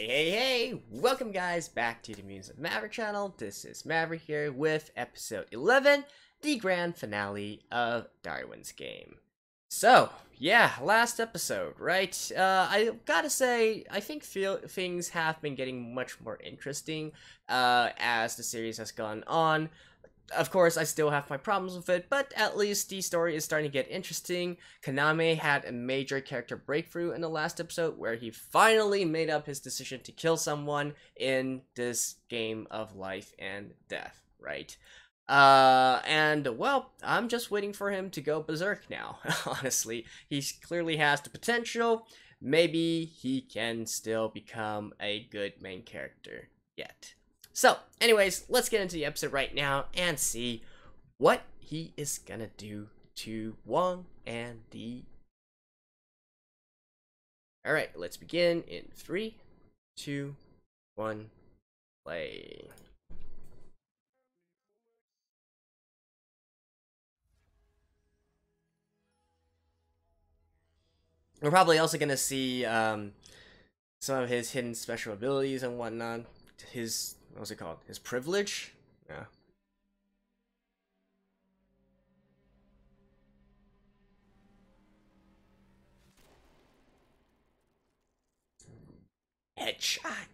Hey, welcome guys back to the Musings of Maverick channel. This is Maverick here with episode 11, the grand finale of Darwin's game. So, yeah, last episode, right? I gotta say, I think things have been getting much more interesting as the series has gone on. Of course, I still have my problems with it, but at least the story is starting to get interesting. Kaname had a major character breakthrough in the last episode where he finally made up his decision to kill someone in this game of life and death, right? And well, I'm just waiting for him to go berserk now, honestly. He clearly has the potential. Maybe he can still become a good main character yet. So, anyways, let's get into the episode right now and see what he is gonna do to Wong and D. Alright, let's begin in 3, 2, 1, play. We're probably also gonna see some of his hidden special abilities and whatnot. His, what's it called? His privilege? Yeah. Headshot.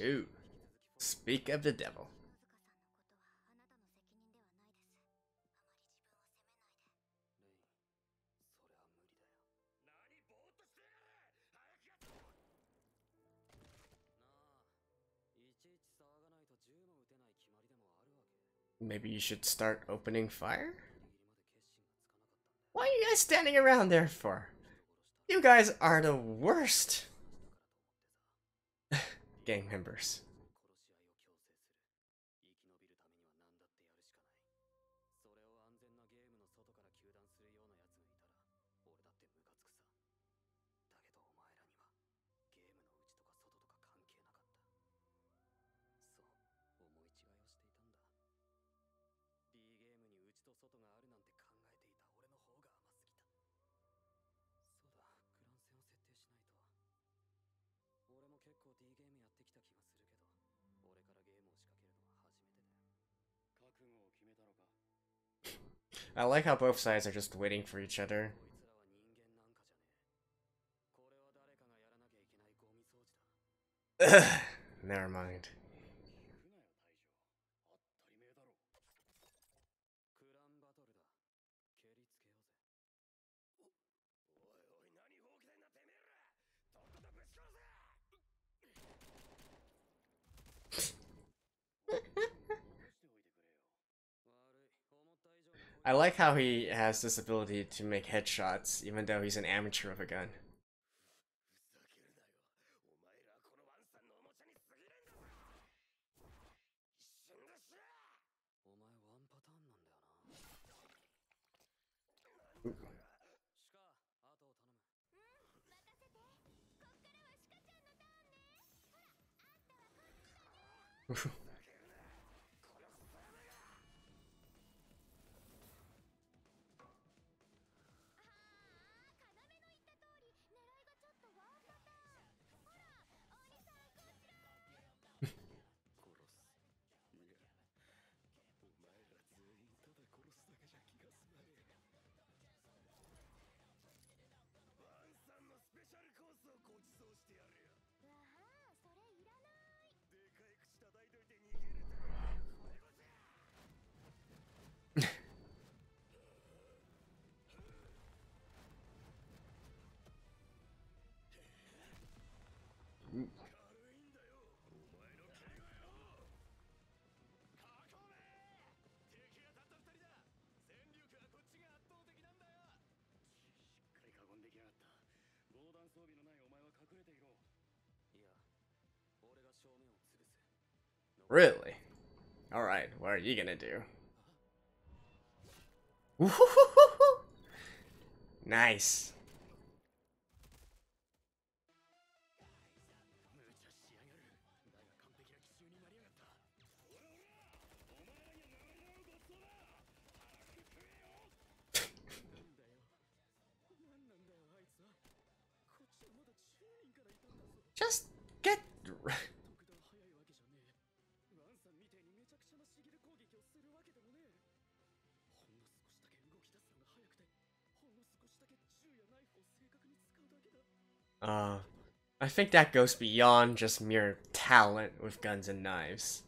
Ooh. Speak of the devil. Maybe you should start opening fire? What are you guys standing around there for? You guys are the worst gang members. I like how both sides are just waiting for each other. Ugh, never mind. I like how he has this ability to make headshots, even though he's an amateur with a gun. Really? Alright, what are you gonna do? Nice. Just get. I think that goes beyond just mere talent with guns and knives.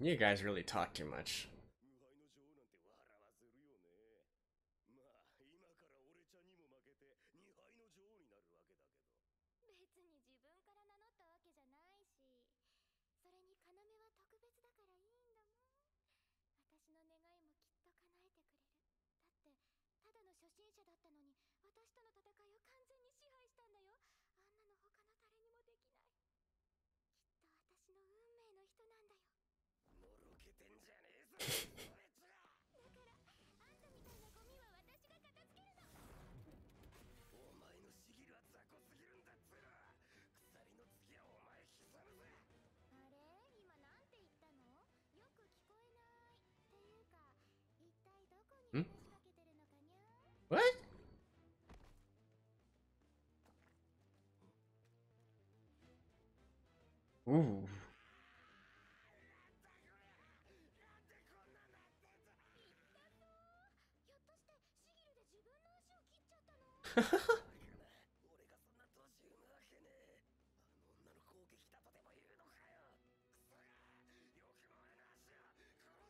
You guys really talk too much. Hmm? What? Ooh.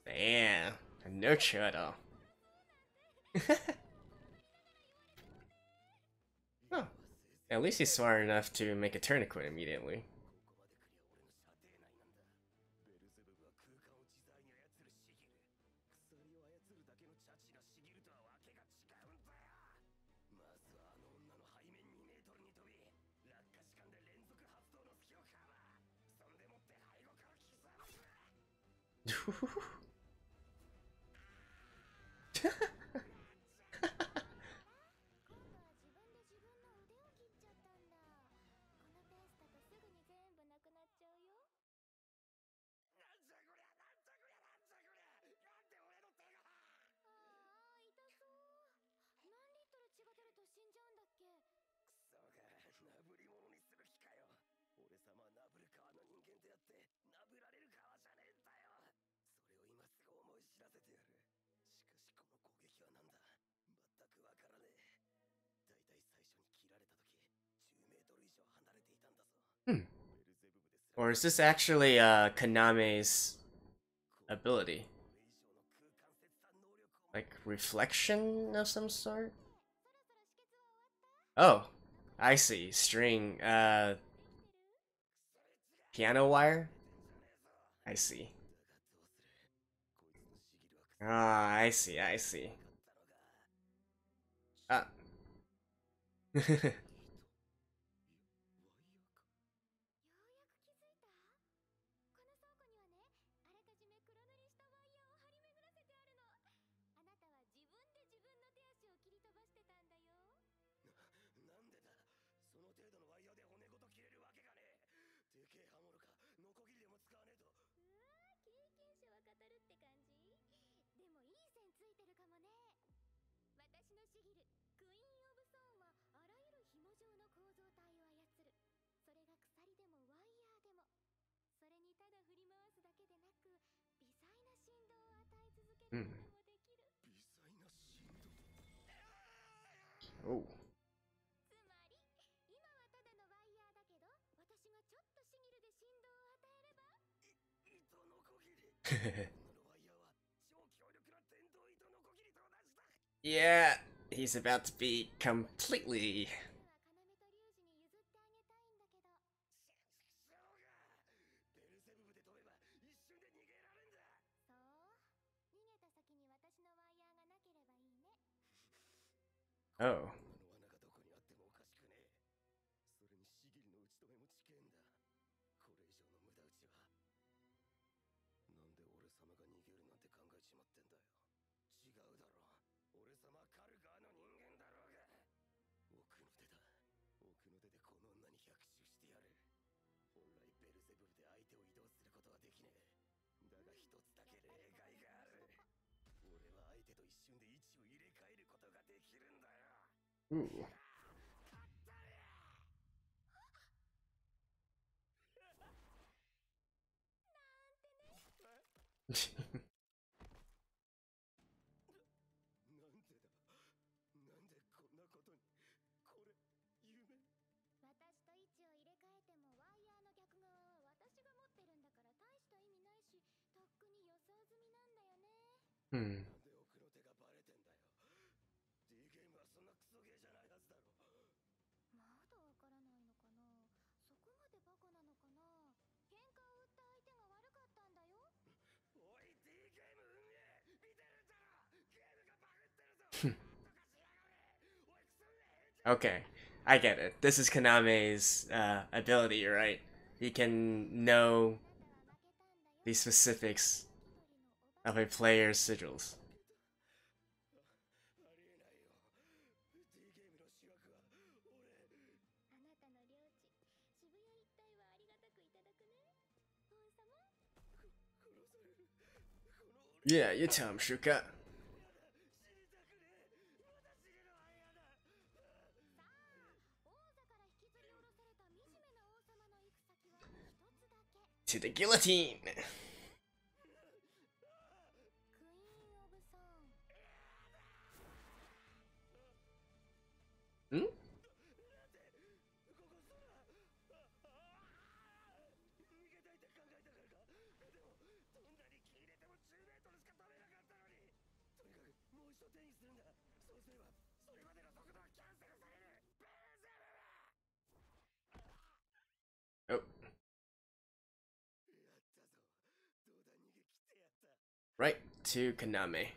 Damn, no churro. Oh, at least he's smart enough to make a tourniquet immediately. Or is this actually Kaname's ability? Like reflection of some sort? Oh, I see. String, piano wire? I see. Ah, I see, I see. Ah. Hmm. Oh. Yeah, he's about to be completely. Oh. Ooh. Hmm. Okay, I get it. This is Kaname's ability, right? He can know the specifics of a player's sigils. Yeah, you tell him, Shuka. To the guillotine! Hmm? Oh. Right to Kaname.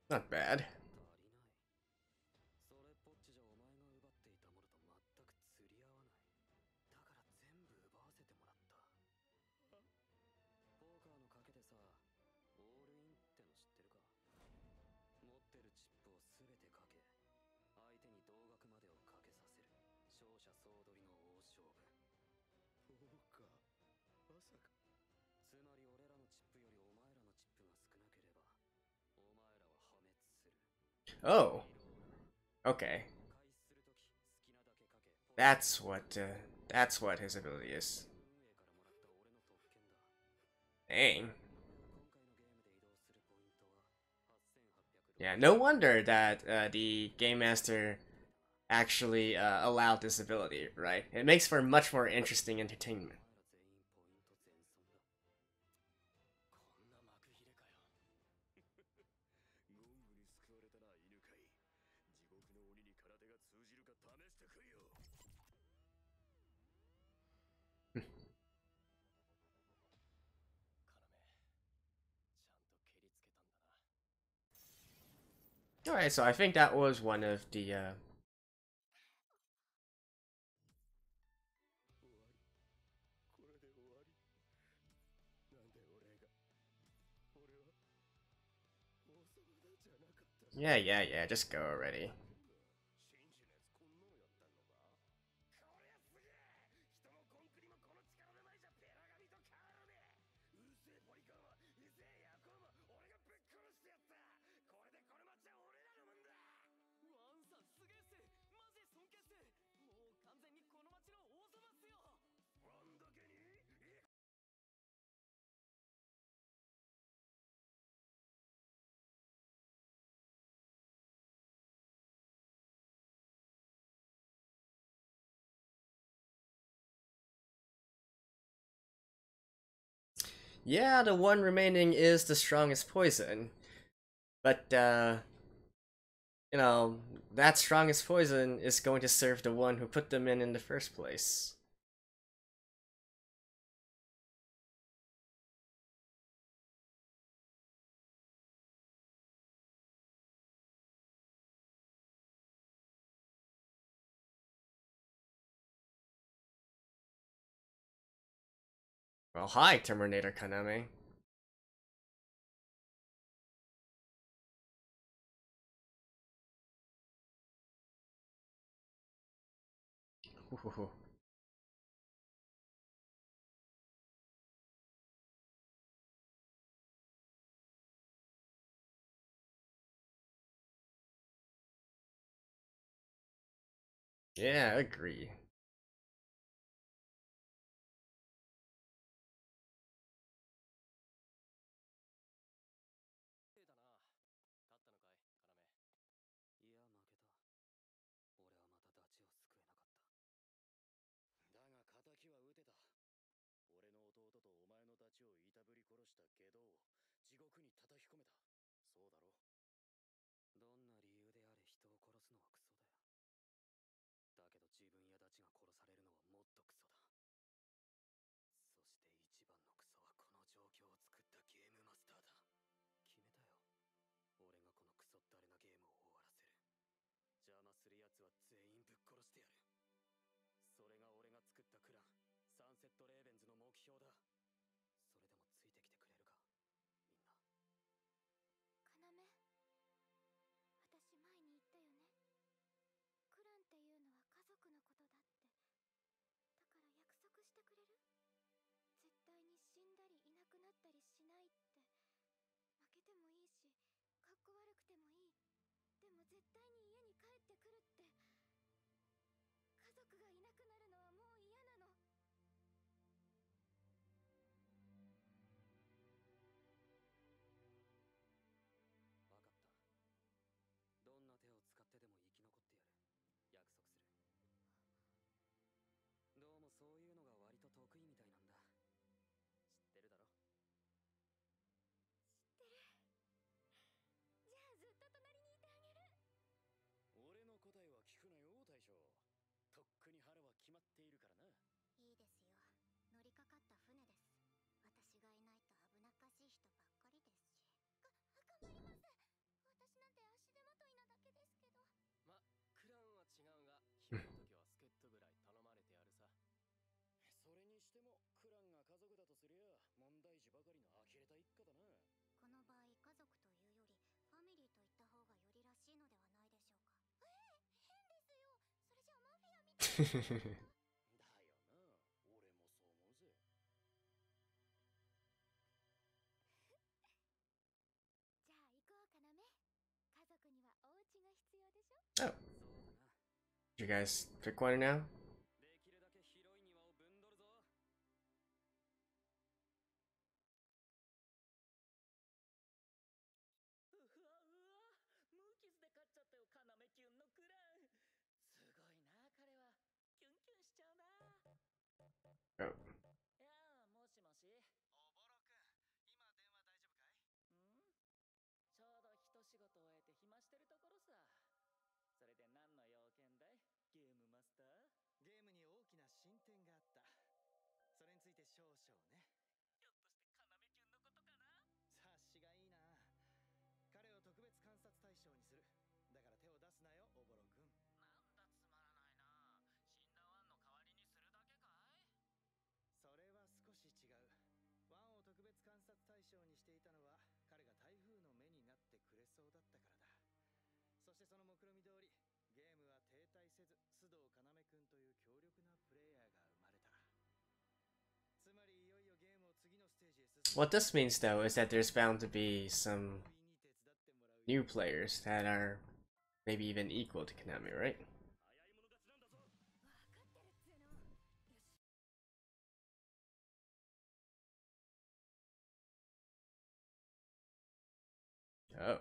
Not bad. Oh. Okay. That's what his ability is. Dang. Yeah, no wonder that the Game Master actually allowed this ability, right? It makes for much more interesting entertainment. Alright, so I think that was one of the Yeah, just go already. Yeah, the one remaining is the strongest poison. But, you know, that strongest poison is going to serve the one who put them in the first place. Well, hi, Terminator Kaname. Yeah, I agree. Oh. Did you guys pick one now? Oh. 対象にしていたのは彼が台風の目になってくれそうだったからだ。What this means, though, is that there's bound to be some new players that are maybe even equal to Kaname, right? Oh.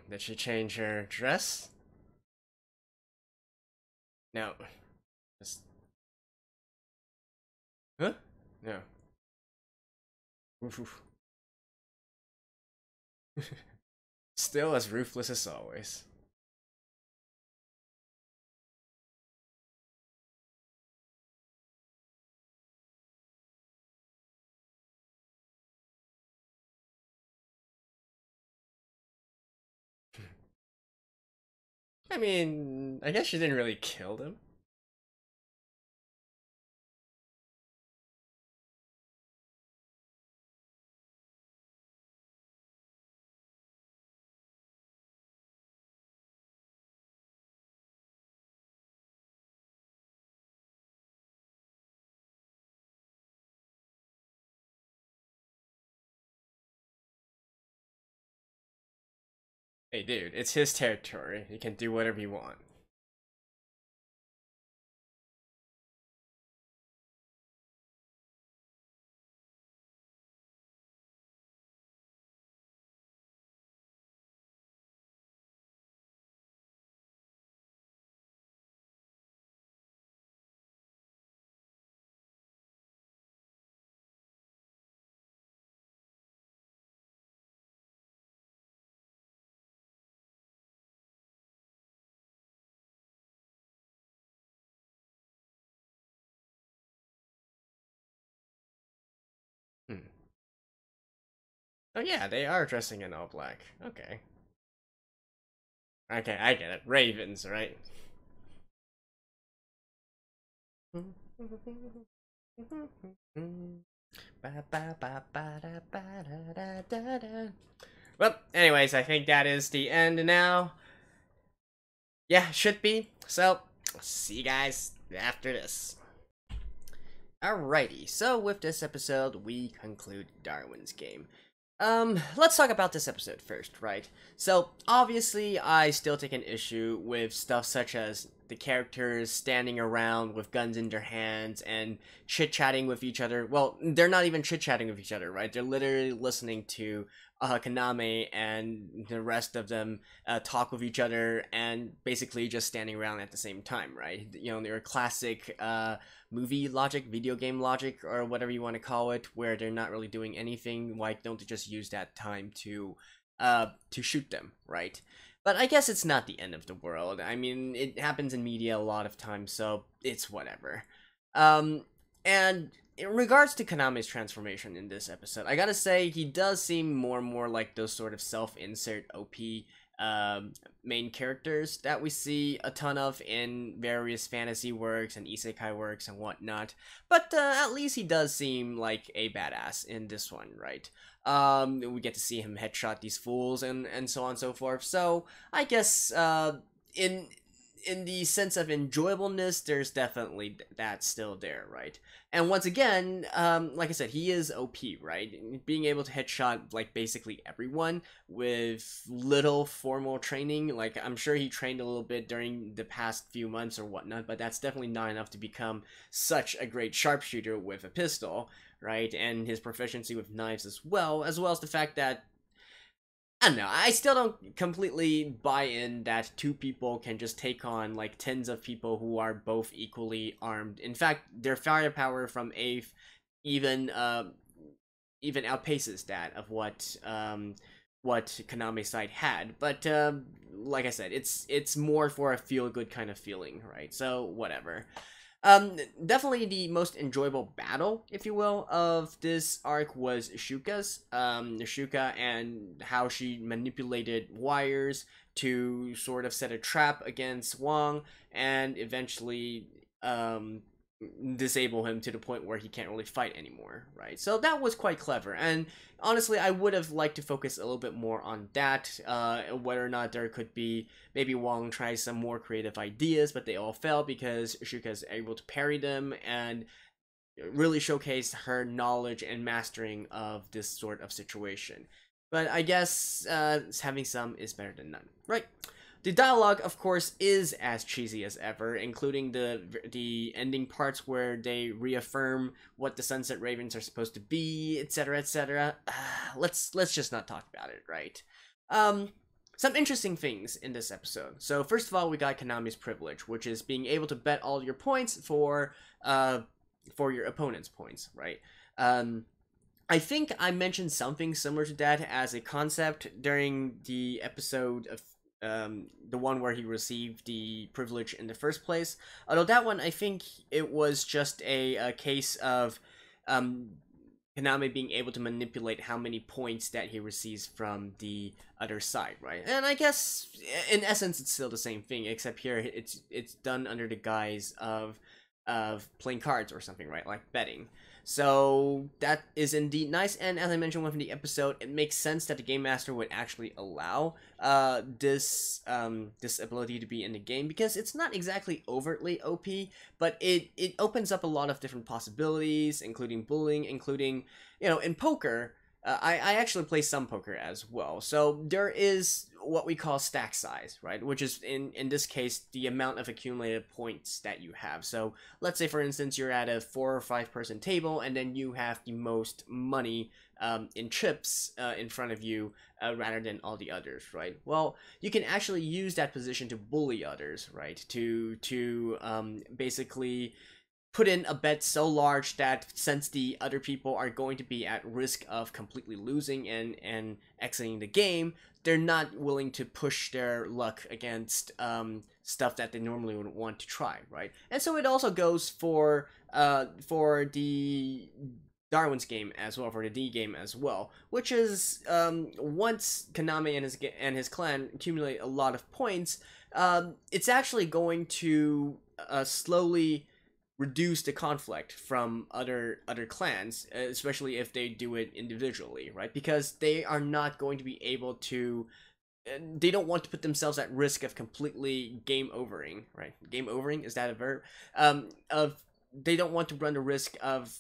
Did she change her dress? No. Just... Huh? No. Oof. Still as ruthless as always. I mean, I guess she didn't really kill them. Hey dude, it's his territory. He can do whatever he wants. Hmm. Oh yeah, they are dressing in all black. Okay. Okay, I get it. Ravens, right? Well, anyways, I think that is the end now. Yeah, should be. So, see you guys after this. Alrighty, so with this episode, we conclude Darwin's game. Let's talk about this episode first, right? So, obviously, I still take an issue with stuff such as the characters standing around with guns in their hands and chit-chatting with each other. Well, they're not even chit-chatting with each other, right? They're literally listening to Kaname and the rest of them talk with each other and basically just standing around at the same time, right? You know, their classic movie logic, video game logic, or whatever you want to call it, where they're not really doing anything. Why don't they just use that time to shoot them, right? But I guess it's not the end of the world. I mean, it happens in media a lot of times, so it's whatever. And in regards to Kaname's transformation in this episode, I gotta say, he does seem more and more like those sort of self-insert OP main characters that we see a ton of in various fantasy works and isekai works and whatnot. But at least he does seem like a badass in this one, right? We get to see him headshot these fools and so on and so forth. So I guess in in the sense of enjoyableness, there's definitely that still there, right? And once again, like I said, he is OP, right? Being able to headshot like basically everyone with little formal training. Like, I'm sure he trained a little bit during the past few months or whatnot, but that's definitely not enough to become such a great sharpshooter with a pistol, right? And his proficiency with knives as well as the fact that, I don't know, I still don't completely buy in that two people can just take on like tens of people who are both equally armed. In fact, their firepower from Ace even even outpaces that of what Kaname's side had. But like I said, it's more for a feel good kind of feeling, right? So whatever. Definitely the most enjoyable battle, if you will, of this arc was Shuka's. Shuka and how she manipulated wires to sort of set a trap against Wong and eventually disable him to the point where he can't really fight anymore, right? So that was quite clever, and honestly, I would have liked to focus a little bit more on that, whether or not there could be, maybe Wong tries some more creative ideas, but they all fail because Shuka is able to parry them and really showcase her knowledge and mastering of this sort of situation. But I guess having some is better than none, right? The dialogue, of course, is as cheesy as ever, including the ending parts where they reaffirm what the Sunset Ravens are supposed to be, etc., etc. Let's just not talk about it, right? Some interesting things in this episode. So first of all, we got Kaname's privilege, which is being able to bet all your points for your opponent's points, right? I think I mentioned something similar to that as a concept during the episode of the one where he received the privilege in the first place. Although that one, I think it was just a case of Kaname being able to manipulate how many points that he receives from the other side, right? And I guess in essence it's still the same thing, except here it's done under the guise of playing cards or something, right? Like betting. So that is indeed nice, and as I mentioned within the episode, it makes sense that the Game Master would actually allow this ability to be in the game, because it's not exactly overtly OP, but it opens up a lot of different possibilities, including bullying, including, you know, in poker. I actually play some poker as well, so there is what we call stack size, right? Which is, in this case, the amount of accumulated points that you have. So let's say, for instance, you're at a 4 or 5 person table, and then you have the most money in chips in front of you rather than all the others, right? Well, you can actually use that position to bully others, right? To basically put in a bet so large that, since the other people are going to be at risk of completely losing and exiting the game, they're not willing to push their luck against stuff that they normally would want to try, right? And so it also goes for the Darwin's game as well, for the D game as well, which is once Kaname and his clan accumulate a lot of points, it's actually going to slowly reduce the conflict from other clans, especially if they do it individually, right? Because they are not going to be able to, they don't want to put themselves at risk of completely game overing, right? Game overing, is that a verb? They don't want to run the risk of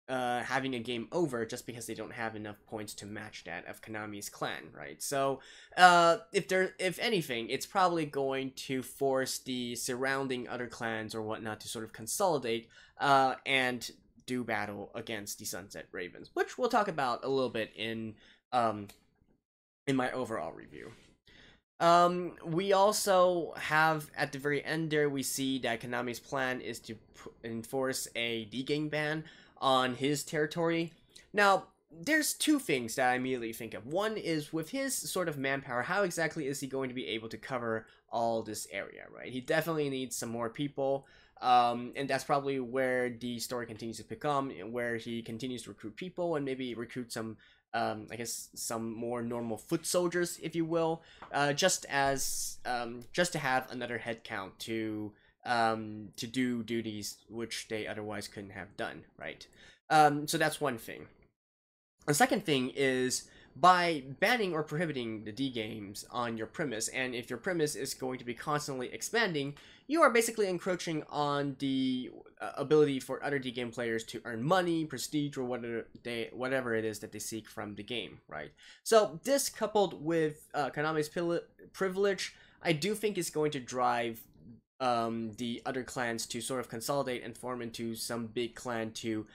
having a game over just because they don't have enough points to match that of Kaname's clan, right? So if anything, it's probably going to force the surrounding other clans or whatnot to sort of consolidate and do battle against the Sunset Ravens, which we'll talk about a little bit in my overall review. We also have, at the very end there, we see that Kaname's plan is to enforce a D game ban on his territory. Now, there's two things that I immediately think of. One is, with his sort of manpower, how exactly is he going to be able to cover all this area, right? He definitely needs some more people, and that's probably where the story continues to pick up, where he continues to recruit people and maybe recruit some, I guess, some more normal foot soldiers, if you will, just to have another headcount to do duties which they otherwise couldn't have done, right? So that's one thing. The second thing is, by banning or prohibiting the D games on your premise. And if your premise is going to be constantly expanding, you are basically encroaching on the ability for other D game players to earn money, prestige, or whatever it is that they seek from the game, right? So this, coupled with Kaname's privilege, I do think is going to drive the other clans to sort of consolidate and form into some big clan to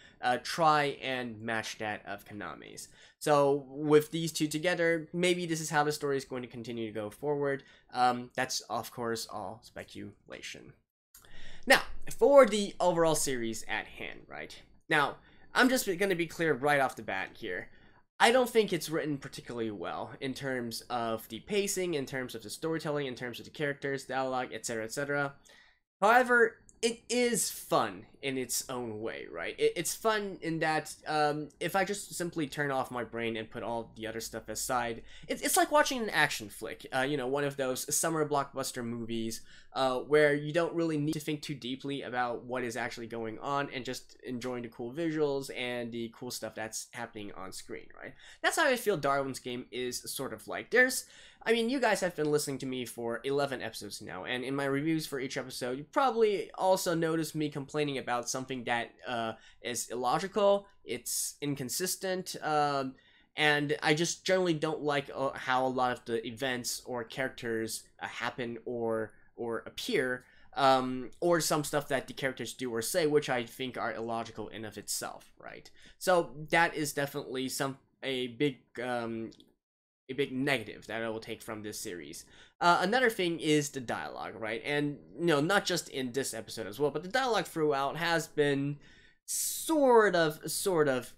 try and match that of Kaname's. So with these two together, maybe this is how the story is going to continue to go forward. That's of course all speculation. Now, for the overall series at hand, right? Now, I'm just going to be clear right off the bat here. I don't think it's written particularly well in terms of the pacing, in terms of the storytelling, in terms of the characters, dialogue, etc., etc. However, it is fun in its own way, right? It's fun in that if I just simply turn off my brain and put all the other stuff aside, it's like watching an action flick, you know, one of those summer blockbuster movies where you don't really need to think too deeply about what is actually going on and just enjoying the cool visuals and the cool stuff that's happening on screen, right? That's how I feel Darwin's game is sort of like. I mean, you guys have been listening to me for 11 episodes now, and in my reviews for each episode, you probably also noticed me complaining about something that is illogical, it's inconsistent, and I just generally don't like how a lot of the events or characters happen or appear, or some stuff that the characters do or say, which I think are illogical in of itself, right? So that is definitely a big negative that I will take from this series. Another thing is the dialogue, right? And, you know, not just in this episode as well, but the dialogue throughout has been sort of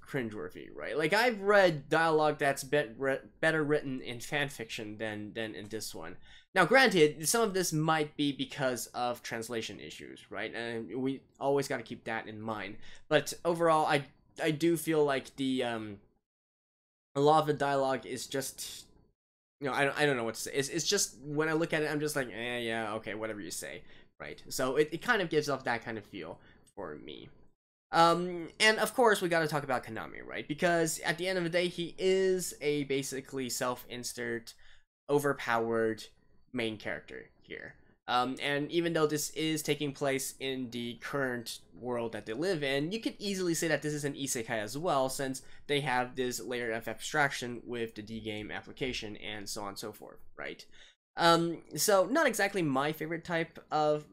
cringeworthy, right? Like, I've read dialogue that's better written in fanfiction than in this one. Now, granted, some of this might be because of translation issues, right? And we always got to keep that in mind. But overall, I do feel like a lot of the dialogue is just, you know, I don't know what to say. It's just, when I look at it, I'm just like, yeah, okay, whatever you say, right? So it kind of gives off that kind of feel for me. And of course, we gotta talk about Kaname, right? Because at the end of the day, he is a basically self-insert, overpowered main character here. And even though this is taking place in the current world that they live in, you could easily say that this is an isekai as well, since they have this layer of abstraction with the D game application and so on and so forth, right? So not exactly my favorite type of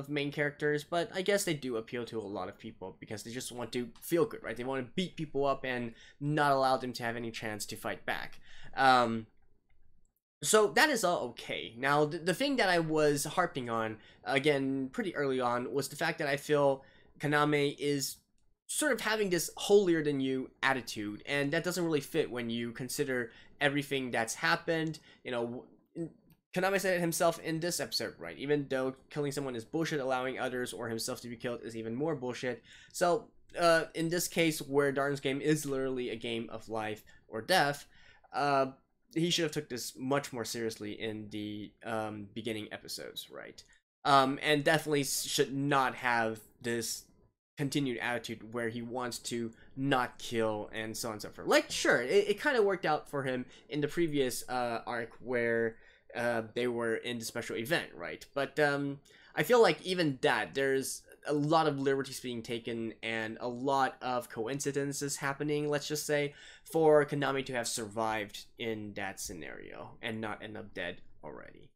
main characters, but I guess they do appeal to a lot of people because they just want to feel good, right? They want to beat people up and not allow them to have any chance to fight back. So that is all okay. Now, the thing that I was harping on, again, pretty early on, was the fact that I feel Kaname is sort of having this holier-than-you attitude, and that doesn't really fit when you consider everything that's happened. You know, Kaname said it himself in this episode, right? Even though killing someone is bullshit, allowing others or himself to be killed is even more bullshit. So, in this case, where Darwin's game is literally a game of life or death, he should have took this much more seriously in the beginning episodes, right? And definitely should not have this continued attitude where he wants to not kill and so on and so forth. Like, sure, it kind of worked out for him in the previous arc where they were in the special event, right? But I feel like even that, there's a lot of liberties being taken and a lot of coincidences happening, let's just say, for Kaname to have survived in that scenario and not end up dead already.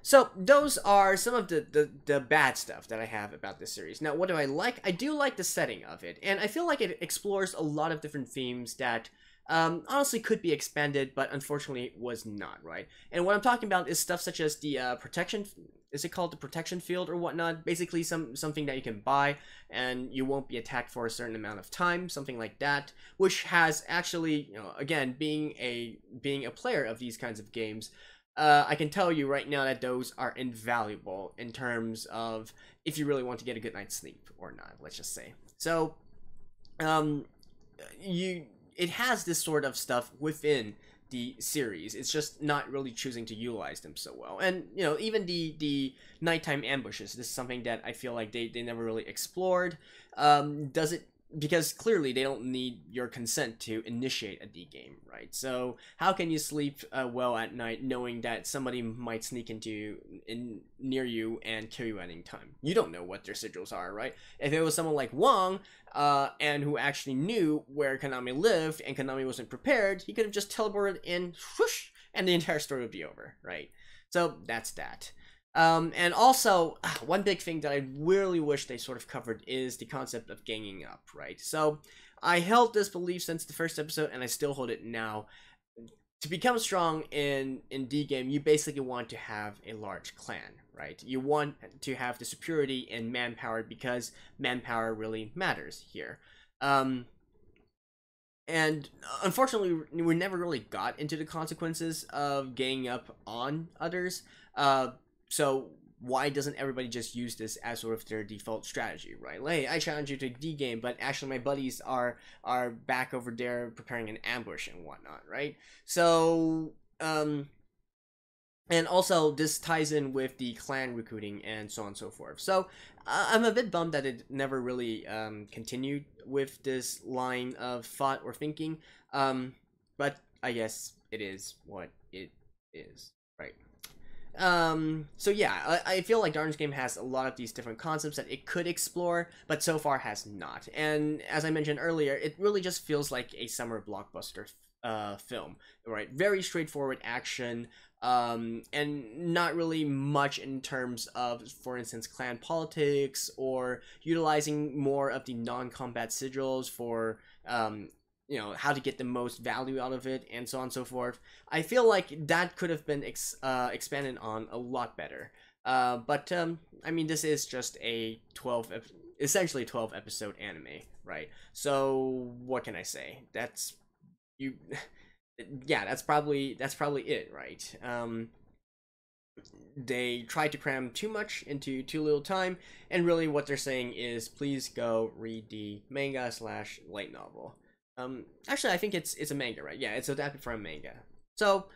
So those are some of the bad stuff that I have about this series. Now, what do I like? I do like the setting of it, and I feel like it explores a lot of different themes that honestly could be expanded, but unfortunately was not, right? And what I'm talking about is stuff such as the protection, is it called the protection field or whatnot? Basically something that you can buy and you won't be attacked for a certain amount of time, something like that, which has actually, you know, again, being a player of these kinds of games, I can tell you right now that those are invaluable in terms of if you really want to get a good night's sleep or not, let's just say. So, it has this sort of stuff within the series. It's just not really choosing to utilize them so well. And, you know, even the nighttime ambushes, this is something that I feel like they never really explored. Does it because clearly they don't need your consent to initiate a D game, right? So how can you sleep well at night knowing that somebody might sneak near you and kill you at any time? You don't know what their sigils are, right? If it was someone like Wong, and who actually knew where Kaname lived, and Kaname wasn't prepared, he could have just teleported in, whoosh, and the entire story would be over, right? So that's that. And also, one big thing that I really wish they sort of covered is the concept of ganging up, right? So, I held this belief since the first episode, and I still hold it now. To become strong in D game, you basically want to have a large clan, right? You want to have the superiority in manpower, because manpower really matters here. And unfortunately, we never really got into the consequences of ganging up on others. So why doesn't everybody just use this as sort of their default strategy, right? Like, hey, I challenge you to D game, but actually my buddies are back over there preparing an ambush and whatnot, right? So, and also this ties in with the clan recruiting and so on and so forth. So I'm a bit bummed that it never really continued with this line of thought or thinking, but I guess it is what it is, right? So yeah, I feel like Darwin's game has a lot of these different concepts that it could explore, but so far has not. And as I mentioned earlier, it really just feels like a summer blockbuster film, right? Very straightforward action, and not really much in terms of, for instance, clan politics, or utilizing more of the non-combat sigils for, you know, how to get the most value out of it, and so on and so forth. I feel like that could have been expanded on a lot better. But I mean, this is just a essentially 12 episode anime, right? So what can I say? That's you. Yeah, that's probably it, right? They tried to cram too much into too little time, and really what they're saying is, please go read the manga / light novel. Actually, I think it's a manga, right? Yeah, it's adapted from a manga. So,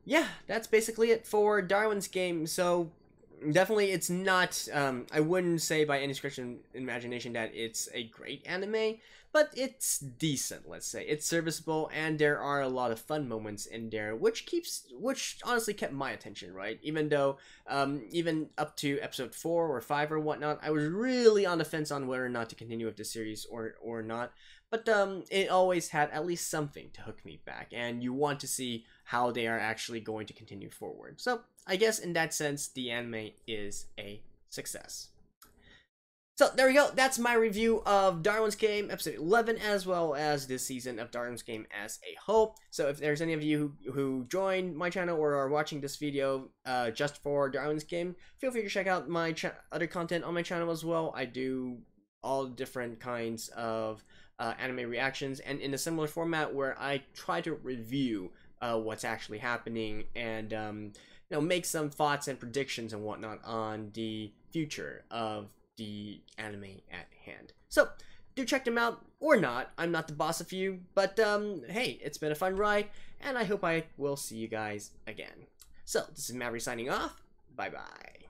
yeah, that's basically it for Darwin's game. So, definitely it's not, I wouldn't say by any stretch of imagination that it's a great anime, but it's decent, let's say. It's serviceable, and there are a lot of fun moments in there, which honestly kept my attention, right? Even though, even up to episode 4 or 5 or whatnot, I was really on the fence on whether or not to continue with the series or not. But it always had at least something to hook me back, and you want to see how they are actually going to continue forward. So I guess in that sense, the anime is a success. So there we go. That's my review of Darwin's Game, episode 11, as well as this season of Darwin's Game as a whole. So if there's any of you who joined my channel or are watching this video just for Darwin's Game, feel free to check out my other content on my channel as well. I do all different kinds of anime reactions, and in a similar format where I try to review what's actually happening, and you know, make some thoughts and predictions and whatnot on the future of the anime at hand. So do check them out, or not. I'm not the boss of you, but hey, it's been a fun ride, and I hope I will see you guys again. So this is Maverick signing off. Bye bye.